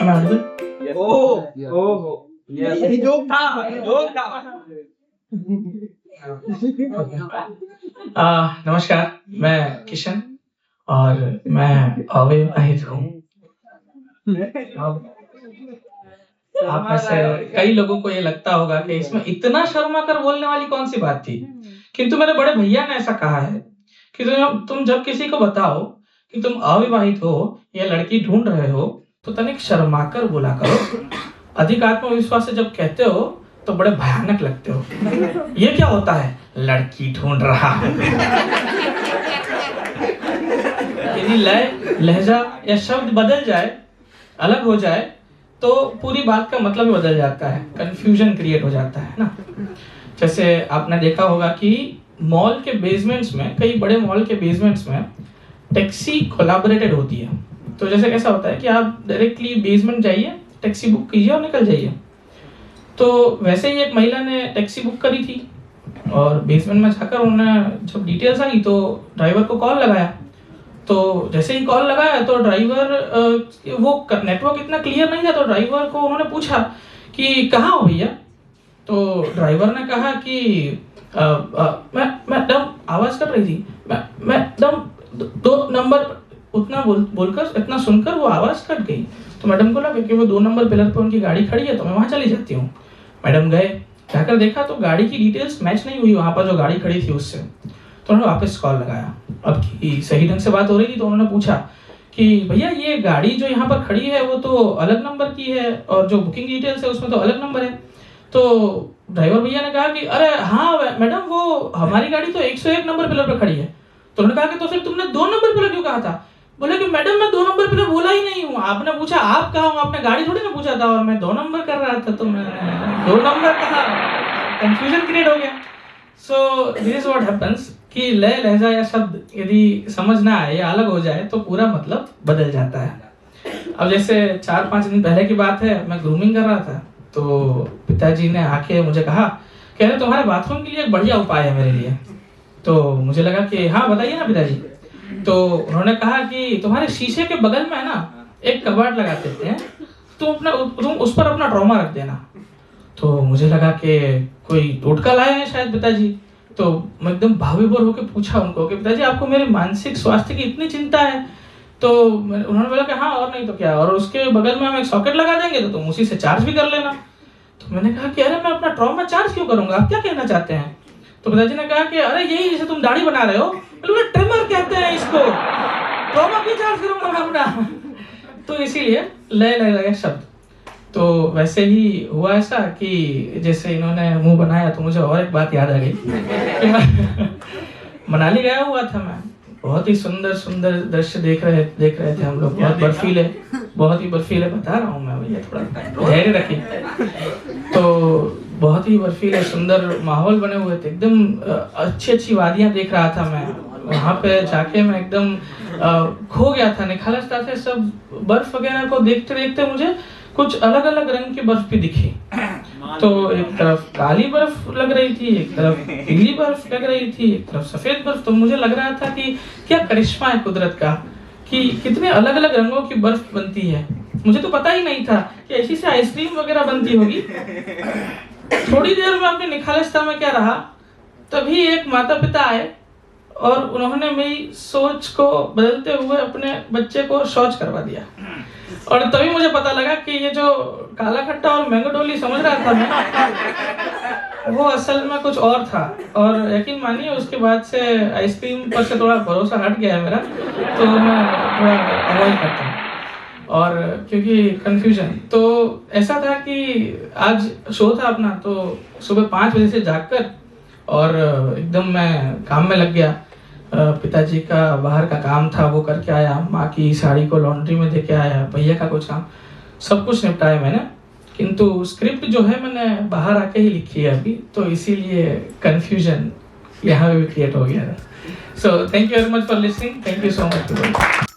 ये जोक था। नमस्कार, मैं किशन और मैं अविवाहित हूँ। आप में से कई लोगों को ये लगता होगा कि इसमें इतना शर्मा कर बोलने वाली कौन सी बात थी, किंतु मेरे बड़े भैया ने ऐसा कहा है कि तुम जब किसी को बताओ कि तुम अविवाहित हो या लड़की ढूंढ रहे हो तो तनिक शर्मा कर बोला करो। अधिक आत्मविश्वास से जब कहते हो तो बड़े भयानक लगते हो। ये क्या होता है? लड़की ढूंढ रहा है। यदि लय, लहजा या शब्द बदल जाए, अलग हो जाए, तो पूरी बात का मतलब ही बदल जाता है, कंफ्यूजन क्रिएट हो जाता है ना। जैसे आपने देखा होगा कि मॉल के बेसमेंट्स में, कई बड़े मॉल के बेसमेंट्स में टैक्सी कोलैबोरेटेड होती है। तो जैसे कैसा होता है कि आप डायरेक्टली बेसमेंट जाइए, टैक्सी बुक कीजिए और निकल जाइए। तो वैसे ही एक महिला ने टैक्सी बुक करी थी और बेसमेंट में जाकर उन्होंने जब डिटेल्स आई तो ड्राइवर को कॉल लगाया। तो जैसे ही कॉल लगाया तो ड्राइवर, वो नेटवर्क इतना क्लियर नहीं था, तो ड्राइवर को उन्होंने पूछा कि कहाँ हो भैया। तो ड्राइवर ने कहा कि मैडम, आवाज कर रही थी, मैडम 2 नंबर, उतना बोलकर, इतना सुनकर वो आवाज कट गई। तो मैडम को लगा कि वो 2 नंबर पिलर पे उनकी गाड़ी खड़ी है, तो मैं वहां चली जाती हूँ। मैडम गए, जाकर देखा तो गाड़ी की डिटेल्स मैच नहीं हुई वहां पर जो गाड़ी खड़ी थी उससे। तो उन्होंने वापस कॉल लगाया। अब की सही ढंग से बात हो रही थी तो उन्होंने पूछा कि भैया ये गाड़ी जो यहाँ पर खड़ी है वो तो अलग नंबर की है और जो बुकिंग डिटेल्स है उसमें तो अलग नंबर है। तो ड्राइवर भैया ने कहा कि अरे हाँ मैडम, वो हमारी गाड़ी तो 101 नंबर पिलर पर खड़ी है। तो उन्होंने कहा कि तो फिर तुमने 2 नंबर पिलर क्यों कहा था? बोले कि मैडम मैं 2 नंबर पिलर बोला ही नहीं हूँ, आपने पूछा आप कहाँ हो, आपने गाड़ी थोड़ी ना पूछा था और मैं 2 नंबर कर रहा था, तो मैं 2 नंबर कहा। कंफ्यूजन क्रिएट हो गया। So this is what happens कि लय, लहजा या शब्द यदि समझ ना आए या अलग हो जाए तो पूरा मतलब बदल जाता है। अब जैसे 4-5 दिन पहले की बात है, मैं ग्रूमिंग कर रहा था तो पिताजी ने आके मुझे कहा कि अरे तुम्हारे बाथरूम के लिए एक बढ़िया उपाय है मेरे लिए। तो मुझे लगा कि हाँ बताइए ना पिताजी। तो उन्होंने कहा कि तुम्हारे शीशे के बगल में ना एक कबाड़ लगा देते हैं, तुम उस पर अपना ट्रॉमा रख देना। तो मुझे लगा कि कोई टोटका लाए हैं शायद पिताजी। तो मैं एकदम भावविभोर होकर पूछा उनको कि पिताजी आपको मेरे मानसिक स्वास्थ्य की इतनी चिंता है? तो उन्होंने बोला कि हाँ और नहीं तो क्या, और उसके बगल में हम एक सॉकेट लगा देंगे तो तुम उसी से चार्ज भी कर लेना। तो मैंने कहा कि अरे मैं अपना ट्रॉमा चार्ज क्यों करूंगा, आप क्या कहना चाहते हैं? तो पिताजी ने कहा कि अरे यही जैसे तुम दाढ़ी बना रहे हो, ट्रिमर कहते हैं इसको, ट्रॉमा क्यों चार्ज करूंगा मैं अपना। तो इसीलिए लय, लय शब्द। तो वैसे ही हुआ ऐसा कि जैसे इन्होंने मुंह बनाया तो मुझे और एक बात याद आ गई। मनाली गया हुआ था मैं, बहुत ही सुंदर सुंदर दृश्य देख रहे थे हम लोग। बहुत ही बर्फीले बता रहा हूँ मैं भैया, थोड़ा धैर्य रखिए। तो बहुत ही बर्फीले सुंदर माहौल बने हुए थे, एकदम अच्छी वादियां देख रहा था मैं। वहां पे जाके मैं एकदम खो गया था, निखालसता से सब बर्फ वगैरह को देखते देखते मुझे कुछ अलग अलग रंग की बर्फ भी दिखी। तो एक तरफ काली बर्फ लग रही थी, एक तरफ पीली बर्फ लग रही थी, एक तरफ सफेद बर्फ। तो मुझे लग रहा था कि क्या करिश्मा है कुदरत का कि कितने अलग अलग रंगों की बर्फ बनती है। मुझे तो पता ही नहीं था कि ऐसी से आइसक्रीम वगैरह बनती होगी। थोड़ी देर में अपनी निखालसता में क्या रहा, तभी एक माता पिता आए और उन्होंने मेरी सोच को बदलते हुए अपने बच्चे को शौच करवा दिया। और तभी मुझे पता लगा कि ये जो काला खट्टा और मैंगो डोली समझ रहा था मैं, वो असल में कुछ और था। और यकीन मानिए उसके बाद से आइसक्रीम पर से थोड़ा भरोसा हट गया है मेरा, तो मैं थोड़ा अवॉइड करता हूँ। और क्योंकि कंफ्यूजन तो ऐसा था कि आज शो था अपना, तो सुबह 5 बजे से जागकर और एकदम मैं काम में लग गया। पिताजी का बाहर का काम था वो करके आया, माँ की साड़ी को लॉन्ड्री में देके आया, भैया का कुछ काम, सब कुछ निपटाया मैंने। किंतु स्क्रिप्ट जो है मैंने बाहर आके ही लिखी है अभी, तो इसीलिए कंफ्यूजन यहाँ पे भी क्रिएट हो गया था। So thank you very much for listening, thank you so much.